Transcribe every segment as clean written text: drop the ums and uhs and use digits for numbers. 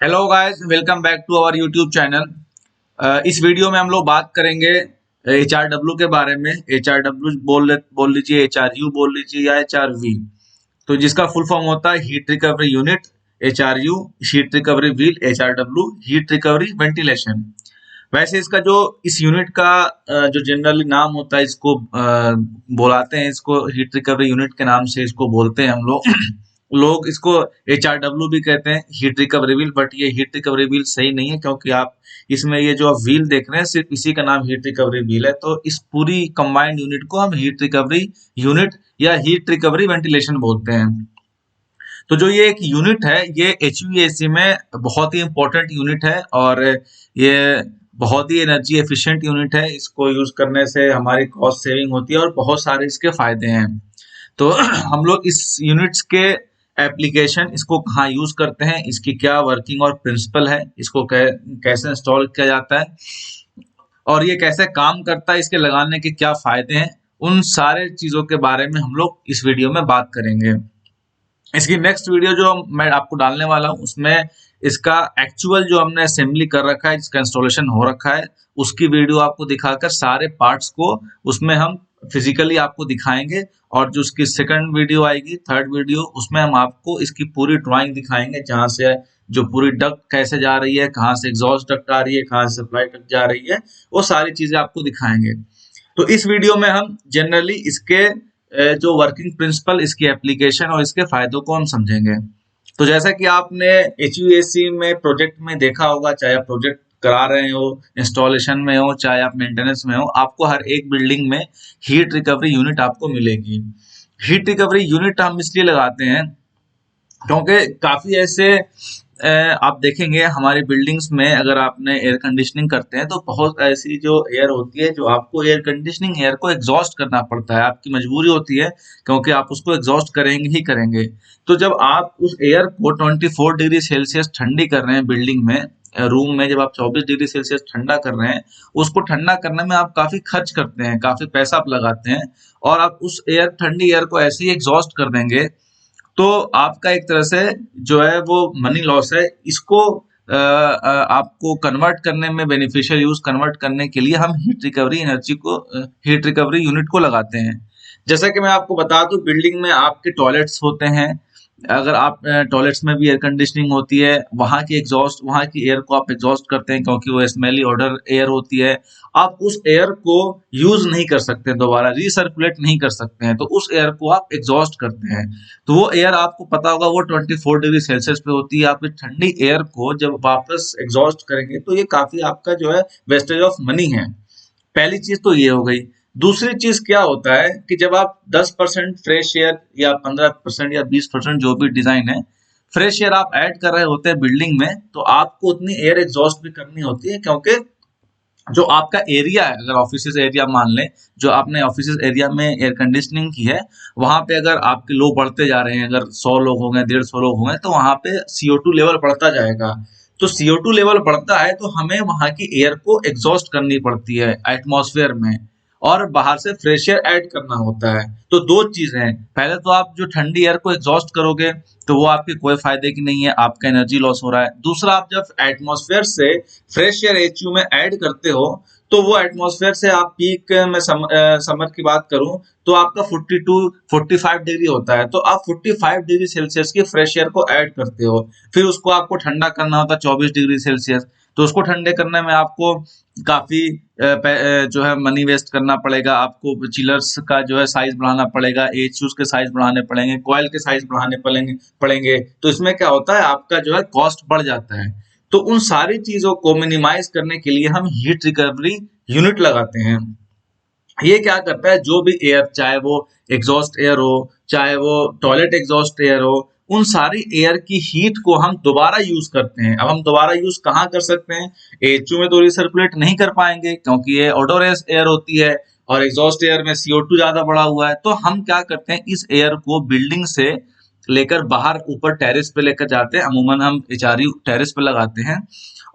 Hello guys, welcome back to our YouTube channel. इस video में हम लोग बात करेंगे HRW के बारे में। HRW बोल लीजिए, HRU बोल लीजिए या HRV। तो जिसका फुल फॉर्म होता है heat recovery unit. HRU heat recovery wheel, HRW heat recovery ventilation. वैसे इसका जो इस यूनिट का जो जनरली नाम होता है, इसको बोलाते हैं, इसको हीट रिकवरी यूनिट के नाम से इसको बोलते हैं हम लोग। लोग इसको HRW भी कहते हैं, हीट रिकवरी व्हील। बट ये हीट रिकवरी व्हील सही नहीं है, क्योंकि आप इसमें ये जो आप व्हील देख रहे हैं, सिर्फ इसी का नाम हीट रिकवरी व्हील है। तो इस पूरी कंबाइंड यूनिट को हम हीट रिकवरी यूनिट या हीट रिकवरी वेंटिलेशन बोलते हैं। तो जो ये एक यूनिट है, ये HVAC में बहुत ही इंपॉर्टेंट यूनिट है, और ये बहुत ही एनर्जी एफिशिएंट यूनिट है। इसको यूज करने से हमारी कॉस्ट सेविंग होती है और बहुत सारे इसके फायदे हैं। तो हम लोग इस यूनिट्स के एप्लीकेशन, इसको कहाँ यूज करते हैं, इसकी क्या वर्किंग और प्रिंसिपल है, इसको कैसे इंस्टॉल किया जाता है और ये कैसे काम करता है, इसके लगाने के क्या फायदे हैं, उन सारे चीजों के बारे में हम लोग इस वीडियो में बात करेंगे। इसकी नेक्स्ट वीडियो जो मैं आपको डालने वाला हूँ, उसमें इसका एक्चुअल जो हमने असेंबली कर रखा है, जिसका इंस्टॉलेशन हो रखा है, उसकी वीडियो आपको दिखाकर सारे पार्ट्स को उसमें हम फिजिकली आपको दिखाएंगे। और जो उसकी सेकंड वीडियो आएगी, थर्ड वीडियो, उसमें हम आपको इसकी पूरी ड्राइंग दिखाएंगे, जहाँ से जो पूरी डक्ट कैसे जा रही है, कहाँ से एग्जॉस्ट डक्ट आ रही है, कहाँ से सप्लाई डक्ट जा रही है, वो सारी चीजें आपको दिखाएंगे। तो इस वीडियो में हम जनरली इसके जो वर्किंग प्रिंसिपल, इसकी एप्लीकेशन और इसके फायदों को हम समझेंगे। तो जैसा कि आपने HVAC में प्रोजेक्ट में देखा होगा, चाहे आप प्रोजेक्ट करा रहे हो, इंस्टॉलेशन में हो, चाहे आप मेंटेनेंस में हो, आपको हर एक बिल्डिंग में हीट रिकवरी यूनिट आपको मिलेगी। हीट रिकवरी यूनिट हम इसलिए लगाते हैं क्योंकि काफी ऐसे आप देखेंगे हमारी बिल्डिंग्स में, अगर आपने एयर कंडीशनिंग करते हैं तो बहुत ऐसी जो एयर होती है, जो आपको एयर कंडीशनिंग एयर को एग्जॉस्ट करना पड़ता है, आपकी मजबूरी होती है, क्योंकि आप उसको एग्जॉस्ट करेंगे ही करेंगे। तो जब आप उस एयर को 24 डिग्री सेल्सियस ठंडी कर रहे हैं बिल्डिंग में, रूम में जब आप 24 डिग्री सेल्सियस ठंडा कर रहे हैं, उसको ठंडा करने में आप काफी खर्च करते हैं, काफी पैसा आप लगाते हैं, और आप उस ठंडी एयर को ऐसे ही एग्जॉस्ट कर देंगे, तो आपका एक तरह से जो है वो मनी लॉस है। इसको आपको कन्वर्ट करने में, बेनिफिशियल यूज कन्वर्ट करने के लिए हम हीट रिकवरी एनर्जी को, हीट रिकवरी यूनिट को लगाते हैं। जैसा कि मैं आपको बता दूं, बिल्डिंग में आपके टॉयलेट्स होते हैं, अगर आप टॉयलेट्स में भी एयर कंडीशनिंग होती है, वहां की एग्जॉस्ट, वहां की एयर को आप एग्जॉस्ट करते हैं, क्योंकि वो स्मेली ऑडर एयर होती है। आप उस एयर को यूज नहीं कर सकते, दोबारा रिसर्कुलेट नहीं कर सकते हैं, तो उस एयर को आप एग्जॉस्ट करते हैं। तो वो एयर आपको पता होगा, वो 24 डिग्री सेल्सियस पे होती है। आप इस ठंडी एयर को जब वापस एग्जॉस्ट करेंगे, तो ये काफी आपका जो है वेस्टेज ऑफ मनी है। पहली चीज तो ये हो गई। दूसरी चीज क्या होता है कि जब आप 10% फ्रेश एयर या 15% या 20%, जो भी डिजाइन है, फ्रेश एयर आप ऐड कर रहे होते हैं बिल्डिंग में, तो आपको उतनी एयर एग्जॉस्ट भी करनी होती है, क्योंकि जो आपका एरिया है, अगर ऑफिस एरिया मान लें, जो आपने ऑफिस एरिया में एयर कंडीशनिंग की है, वहां पे अगर आपके लोग बढ़ते जा रहे हैं, अगर 100 लोग हो गए, 150 लोग हो गए, तो वहां पे CO2 लेवल बढ़ता जाएगा। तो CO2 लेवल बढ़ता है, तो हमें वहां की एयर को एग्जॉस्ट करनी पड़ती है एटमॉस्फेयर में, और बाहर से फ्रेश एयर ऐड करना होता है। तो दो चीजें हैं, पहले तो आप जो ठंडी एयर को एग्जॉस्ट करोगे, तो वो आपके कोई फायदे की नहीं है, आपका एनर्जी लॉस हो रहा है। दूसरा, आप जब एटमॉस्फेयर से फ्रेश एयर HU में ऐड करते हो, तो वो एटमॉस्फेयर से आप पीक में समर की बात करूं, तो आपका 42-45 डिग्री होता है। तो आप 45 डिग्री सेल्सियस की फ्रेश एयर को ऐड करते हो, फिर उसको आपको ठंडा करना होता है 24 डिग्री सेल्सियस। तो उसको ठंडे करने में आपको काफी जो है मनी वेस्ट करना पड़ेगा, आपको चिलर्स का जो है साइज बढ़ाना पड़ेगा, HUs के साइज बढ़ाने पड़ेंगे, कॉइल के साइज बढ़ाने पड़ेंगे। तो इसमें क्या होता है, आपका जो है कॉस्ट बढ़ जाता है। तो उन सारी चीजों को मिनिमाइज करने के लिए हम हीट रिकवरी यूनिट लगाते हैं। ये क्या करता है, जो भी एयर, चाहे वो एग्जॉस्ट एयर हो, चाहे वो टॉयलेट एग्जॉस्ट एयर हो, उन सारी एयर की हीट को हम दोबारा यूज करते हैं। अब हम दोबारा यूज कहाँ कर सकते हैं, HU में तो रिसर्कुलेट नहीं कर पाएंगे, क्योंकि ये ओडोरस एयर होती है, और एग्जॉस्ट एयर में CO2 ज्यादा बढ़ा हुआ है। तो हम क्या करते हैं, इस एयर को बिल्डिंग से लेकर बाहर ऊपर टेरेस पे लेकर जाते हैं। अमूमन हम HRU टेरेस पे लगाते हैं,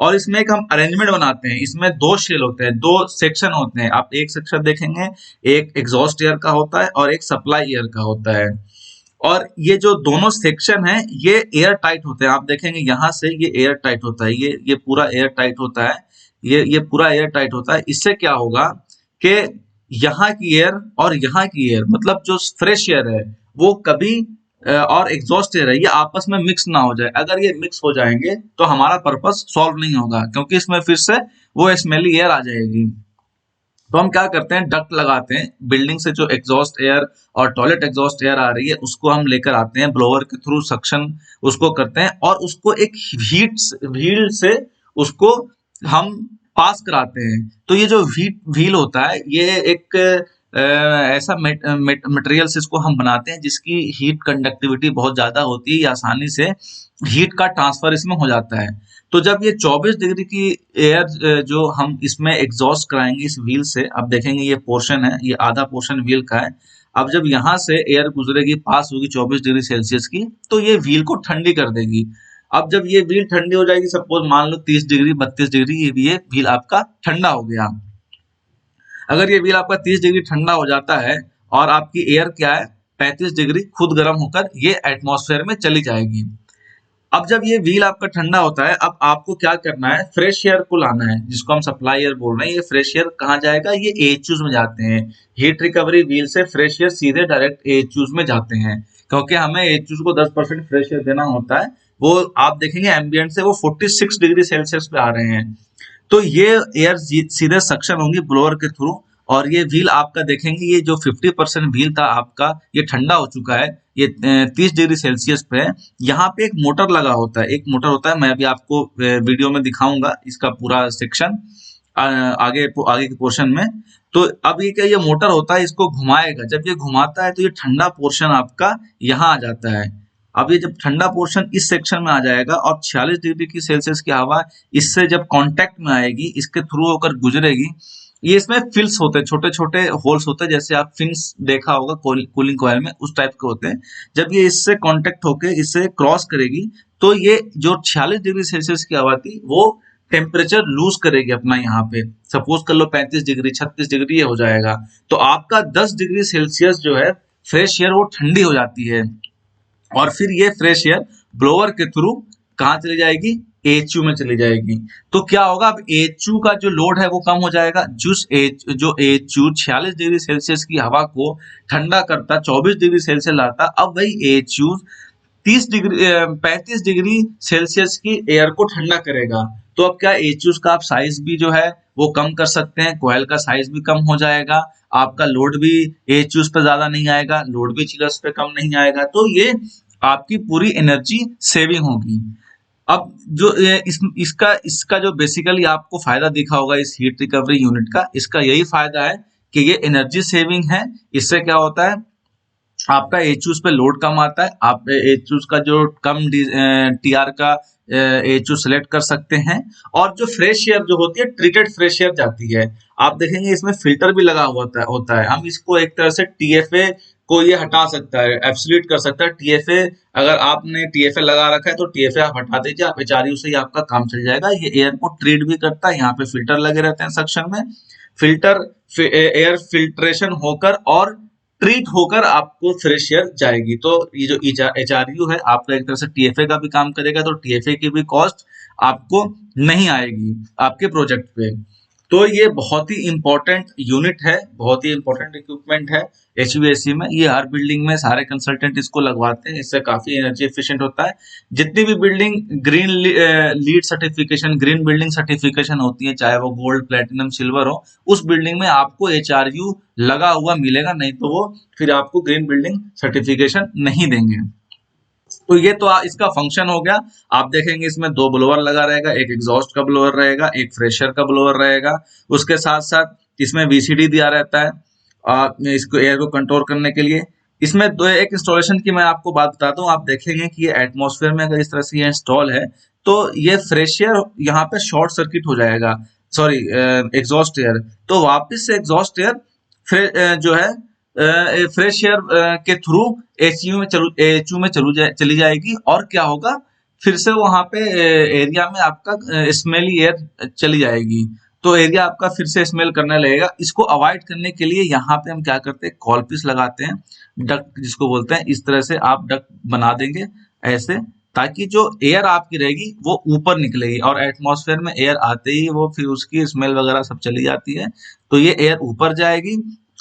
और इसमें एक हम अरेंजमेंट बनाते हैं। इसमें दो शेल होते हैं, दो सेक्शन होते हैं। आप एक सेक्शन देखेंगे, एक एग्जॉस्ट एयर का होता है और एक सप्लाई एयर का होता है। और ये जो दोनों सेक्शन है ये एयर टाइट होते हैं। आप देखेंगे यहाँ से ये एयर टाइट होता है, ये पूरा एयर टाइट होता है, ये पूरा एयर टाइट होता है। इससे क्या होगा कि यहाँ की एयर और यहाँ की एयर, मतलब जो फ्रेश एयर है वो कभी और एग्जॉस्ट एयर है, ये आपस में मिक्स ना हो जाए। अगर ये मिक्स हो जाएंगे तो हमारा पर्पस सॉल्व नहीं होगा, क्योंकि इसमें फिर से वो स्मेली एयर आ जाएगी। तो हम क्या करते हैं, डक्ट लगाते हैं, बिल्डिंग से जो एग्जॉस्ट एयर और टॉयलेट एग्जॉस्ट एयर आ रही है उसको हम लेकर आते हैं, ब्लोअर के थ्रू सक्शन उसको करते हैं और उसको एक व्हील से उसको हम पास कराते हैं। तो ये जो व्हील होता है ये एक ऐसा मटेरियल से इसको हम बनाते हैं जिसकी हीट कंडक्टिविटी बहुत ज्यादा होती है, आसानी से हीट का ट्रांसफर इसमें हो जाता है। तो जब ये 24 डिग्री की एयर जो हम इसमें एग्जॉस्ट कराएंगे इस व्हील से, अब देखेंगे ये पोर्शन है, ये आधा पोर्शन व्हील का है। अब जब यहाँ से एयर गुजरेगी, पास होगी 24 डिग्री सेल्सियस की, तो ये व्हील को ठंडी कर देगी। अब जब ये व्हील ठंडी हो जाएगी, सपोज मान लो 30 डिग्री 32 डिग्री, ये व्हील आपका ठंडा हो गया। अगर ये व्हील आपका 30 डिग्री ठंडा हो जाता है और आपकी एयर क्या है 35 डिग्री खुद गर्म होकर ये एटमॉस्फेयर में चली जाएगी। अब जब ये व्हील आपका ठंडा होता है, अब आपको क्या करना है, फ्रेश एयर को लाना है, जिसको हम सप्लाई एयर बोल रहे हैं। ये फ्रेश एयर कहाँ जाएगा, ये एएचयूज में जाते हैं। हीट रिकवरी व्हील से फ्रेश एयर सीधे डायरेक्ट एएचयूज में जाते हैं, क्योंकि हमें एएचयूज को 10% फ्रेश एयर देना होता है। वो आप देखेंगे एम्बियंट से वो 46 डिग्री सेल्सियस पे आ रहे हैं। तो ये एयर सीधे सक्शन होंगी ब्लोअर के थ्रू, और ये व्हील आपका देखेंगे, ये जो 50% व्हील था आपका ये ठंडा हो चुका है, ये 30 डिग्री सेल्सियस पे है। यहाँ पे एक मोटर लगा होता है, एक मोटर होता है, मैं अभी आपको वीडियो में दिखाऊंगा इसका पूरा सेक्शन आगे के पोर्शन में। तो अब ये क्या, ये मोटर होता है, इसको घुमाएगा, जब ये घुमाता है तो ये ठंडा पोर्शन आपका यहाँ आ जाता है। अब ये जब ठंडा पोर्शन इस सेक्शन में आ जाएगा और 46 डिग्री की सेल्सियस की हवा इससे जब कांटेक्ट में आएगी, इसके थ्रू होकर गुजरेगी, ये इसमें फिल्स होते हैं, छोटे छोटे होल्स होते हैं, जैसे आप फिन्स देखा होगा कूलिंग कॉइल में, उस टाइप के होते हैं। जब ये इससे कांटेक्ट होके इससे क्रॉस करेगी तो ये जो 46 डिग्री सेल्सियस की हवा थी वो टेम्परेचर लूज करेगी अपना, यहाँ पे सपोज कर लो 35 डिग्री 36 डिग्री ये हो जाएगा। तो आपका 10 डिग्री सेल्सियस जो है फ्रेश एयर वो ठंडी हो जाती है, और फिर ये फ्रेश एयर ब्लोअर के थ्रू कहाँ चली जाएगी, एएचयू में चली जाएगी। तो क्या होगा, अब एएचयू का जो लोड है वो कम हो जाएगा। जो एएचयू 46 डिग्री सेल्सियस की हवा को ठंडा करता, 24 डिग्री सेल्सियस लाता, अब वही एएचयू 35 डिग्री सेल्सियस की एयर को ठंडा करेगा। तो अब क्या, एएचयू का आप साइज भी जो है वो कम कर सकते हैं, कॉइल का साइज भी कम हो जाएगा, आपका लोड भी एएचयू पे ज्यादा नहीं आएगा, लोड भी चिलर्स पे कम नहीं आएगा। तो ये आपकी पूरी एनर्जी सेविंग होगी। अब जो इसका जो बेसिकली आपको फायदा दिखा होगा इस हीट रिकवरी यूनिट का, इसका यही फायदा है कि ये एनर्जी सेविंग है। इससे क्या होता है, आपका एचयूज पे लोड कम आता है, आप एचयूज का जो कम टीआर का एचयू सेलेक्ट कर सकते हैं। और जो फ्रेश एयर जो होती है, ट्रीटेड फ्रेश एयर जाती है। आप देखेंगे इसमें फिल्टर भी लगा होता है। हम इसको एक तरह से टीएफए को ये हटा सकता है, एब्सोल्यूट कर सकता है। टीएफए अगर आपने टीएफए लगा रखा है तो टीएफए आप हटा दीजिए, आप एचआरयू से ही आपका काम चल जाएगा। ये एयर को ट्रीट भी करता है, यहाँ पे फिल्टर लगे रहते हैं सक्शन में, फिल्टर एयर फिल्ट्रेशन होकर और ट्रीट होकर आपको फ्रेश एयर जाएगी। तो ये जो एचआरयू है आपका एक तरह से टीएफए का भी काम करेगा, तो टीएफए की भी कॉस्ट आपको नहीं आएगी आपके प्रोजेक्ट पे। तो ये बहुत ही इंपॉर्टेंट यूनिट है, बहुत ही इंपॉर्टेंट इक्विपमेंट है एचवीएसी में। ये हर बिल्डिंग में सारे कंसल्टेंट इसको लगवाते हैं, इससे काफी एनर्जी एफिशिएंट होता है। जितनी भी building green lead certification, green building certification होती है, चाहे वो गोल्ड प्लेटिनम सिल्वर हो, उस बिल्डिंग में आपको एचआरयू लगा हुआ मिलेगा, नहीं तो वो फिर आपको ग्रीन बिल्डिंग सर्टिफिकेशन नहीं देंगे। तो ये तो इसका फंक्शन हो गया। आप देखेंगे इसमें 2 ब्लोअर लगा रहेगा, एक एग्जॉस्ट का ब्लोअर रहेगा, एक फ्रेशर का ब्लोअर रहेगा। उसके साथ साथ इसमें वीसीडी दिया रहता है इसको एयर को कंट्रोल करने के लिए। इसमें एक इंस्टॉलेशन की मैं आपको बात बताता हूँ। आप देखेंगे कि ये एटमॉस्फेयर में अगर इस तरह से ये इंस्टॉल है तो ये फ्रेश एयर यहाँ पे शॉर्ट सर्किट हो जाएगा, सॉरी एग्जॉस्ट एयर, तो वापिस से एग्जॉस्ट एयर जो है फ्रेश एयर के थ्रू एचयू में चली जाएगी। और क्या होगा, फिर से वहां पे एरिया में आपका स्मेली एयर चली जाएगी। तो एरिया आपका फिर से स्मेल करने लगेगा। इसको अवॉइड करने के लिए यहाँ पे हम क्या करते हैं, कॉलपीस लगाते हैं, डक्ट जिसको बोलते हैं। इस तरह से आप डक्ट बना देंगे ऐसे, ताकि जो एयर आपकी रहेगी वो ऊपर निकलेगी, और एटमॉस्फेयर में एयर आते ही वो फिर उसकी स्मेल वगैरह सब चली जाती है, तो ये एयर ऊपर जाएगी।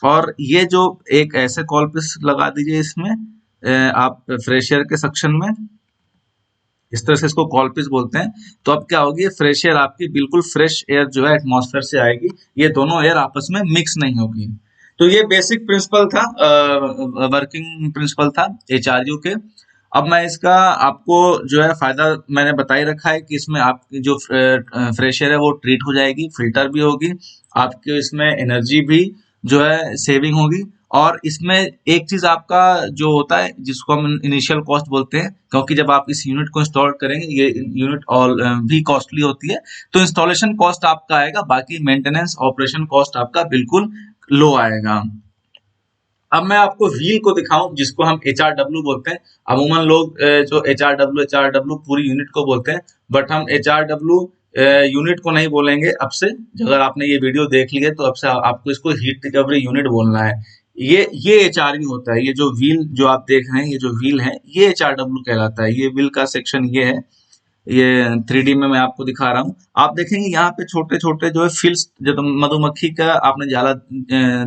और ये जो एक ऐसे कॉलपीस लगा दीजिए इसमें आप फ्रेश एयर के सेक्शन में, इस तरह से इसको कॉलपीस बोलते हैं। तो अब क्या होगी, फ्रेश एयर आपकी बिल्कुल फ्रेश एयर जो है एटमॉस्फेयर से आएगी, ये दोनों एयर आपस में मिक्स नहीं होगी। तो ये बेसिक प्रिंसिपल था, वर्किंग प्रिंसिपल था एचआरयू के। अब मैं इसका आपको जो है फायदा मैंने बता ही रखा है कि इसमें आपकी जो फ्रेश एयर है वो ट्रीट हो जाएगी, फिल्टर भी होगी, आपके इसमें एनर्जी भी जो है सेविंग होगी। और इसमें एक चीज आपका जो होता है जिसको हम इनिशियल कॉस्ट बोलते हैं, क्योंकि जब आप इस यूनिट को इंस्टॉल करेंगे ये यूनिट ऑल भी कॉस्टली होती है, तो इंस्टॉलेशन कॉस्ट आपका आएगा, बाकी मेंटेनेंस ऑपरेशन कॉस्ट आपका बिल्कुल लो आएगा। अब मैं आपको व्हील को दिखाऊं जिसको हम एचआरडब्ल्यू बोलते हैं। अमूमन लोग जो एचआरडब्ल्यू पूरी यूनिट को बोलते हैं, बट हम एचआरडब्ल्यू यूनिट को नहीं बोलेंगे अब से। अगर आपने ये वीडियो देख ली है तो अब से आपको इसको हीट रिकवरी यूनिट बोलना है। ये एचआरयू होता है। ये जो व्हील जो आप देख रहे हैं, ये जो व्हील है ये एचआरडब्ल्यू कहलाता है। ये व्हील का सेक्शन ये है, ये 3D में मैं आपको दिखा रहा हूँ। आप देखेंगे यहाँ पे छोटे छोटे जो है फिल्स, जब मधुमक्खी का आपने जाला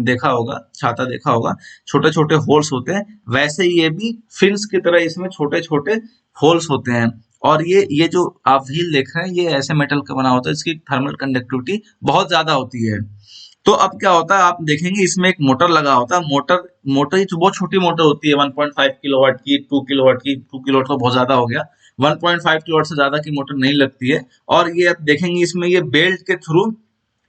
देखा होगा, छाता देखा होगा, छोटे छोटे होल्स होते हैं, वैसे ये भी फिल्स की तरह इसमें छोटे छोटे होल्स होते हैं। और ये जो आप व्हील देख रहे हैं ये ऐसे मेटल का बना होता है, इसकी थर्मल कंडक्टिविटी बहुत ज्यादा होती है। तो अब क्या होता है, आप देखेंगे इसमें एक मोटर लगा होता है। मोटर मोटर ही बहुत छोटी मोटर होती है, 1.5 किलोवाट की, 2 किलोवाट की। 2 किलोवाट तो बहुत ज्यादा हो गया, 1.5 किलोवाट से ज्यादा की मोटर नहीं लगती है। और ये आप देखेंगे इसमें ये बेल्ट के थ्रू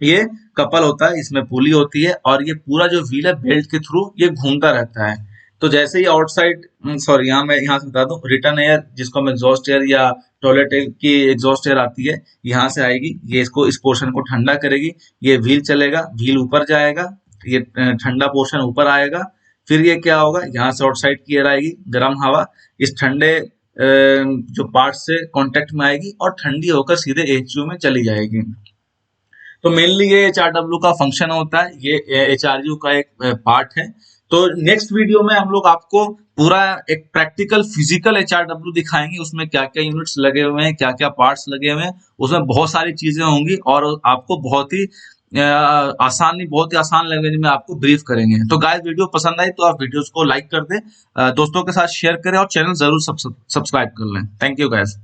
ये कपल होता है, इसमें पुली होती है, और ये पूरा जो व्हील है बेल्ट के थ्रू ये घूमता रहता है। तो जैसे ही आउटसाइड, सॉरी यहाँ मैं यहाँ से बता दूं, रिटर्न एयर जिसको हम एग्जॉस्ट एयर या टॉयलेट की एग्जॉस्ट एयर आती है, यहाँ से आएगी, ये इसको इस पोर्शन को ठंडा करेगी, ये व्हील चलेगा, व्हील ऊपर जाएगा, ये ठंडा पोर्शन ऊपर आएगा। फिर ये क्या होगा, यहाँ से आउटसाइड की एयर आएगी, गर्म हवा इस ठंडे जो पार्ट से कांटेक्ट में आएगी और ठंडी होकर सीधे एचयू में चली जाएगी। तो मेनली ये एचआरडब्ल्यू का फंक्शन होता है, ये एचआरयू का एक पार्ट है। तो नेक्स्ट वीडियो में हम लोग आपको पूरा एक प्रैक्टिकल फिजिकल एचआरडब्ल्यू दिखाएंगे, उसमें क्या क्या यूनिट्स लगे हुए हैं, क्या क्या पार्ट्स लगे हुए हैं, उसमें बहुत सारी चीजें होंगी, और आपको बहुत ही बहुत ही आसान लैंग्वेज में आपको ब्रीफ करेंगे। तो गाइस वीडियो पसंद आई तो आप वीडियोस को लाइक कर दें, दोस्तों के साथ शेयर करें, और चैनल जरूर सब्सक्राइब कर लें। Thank you guys.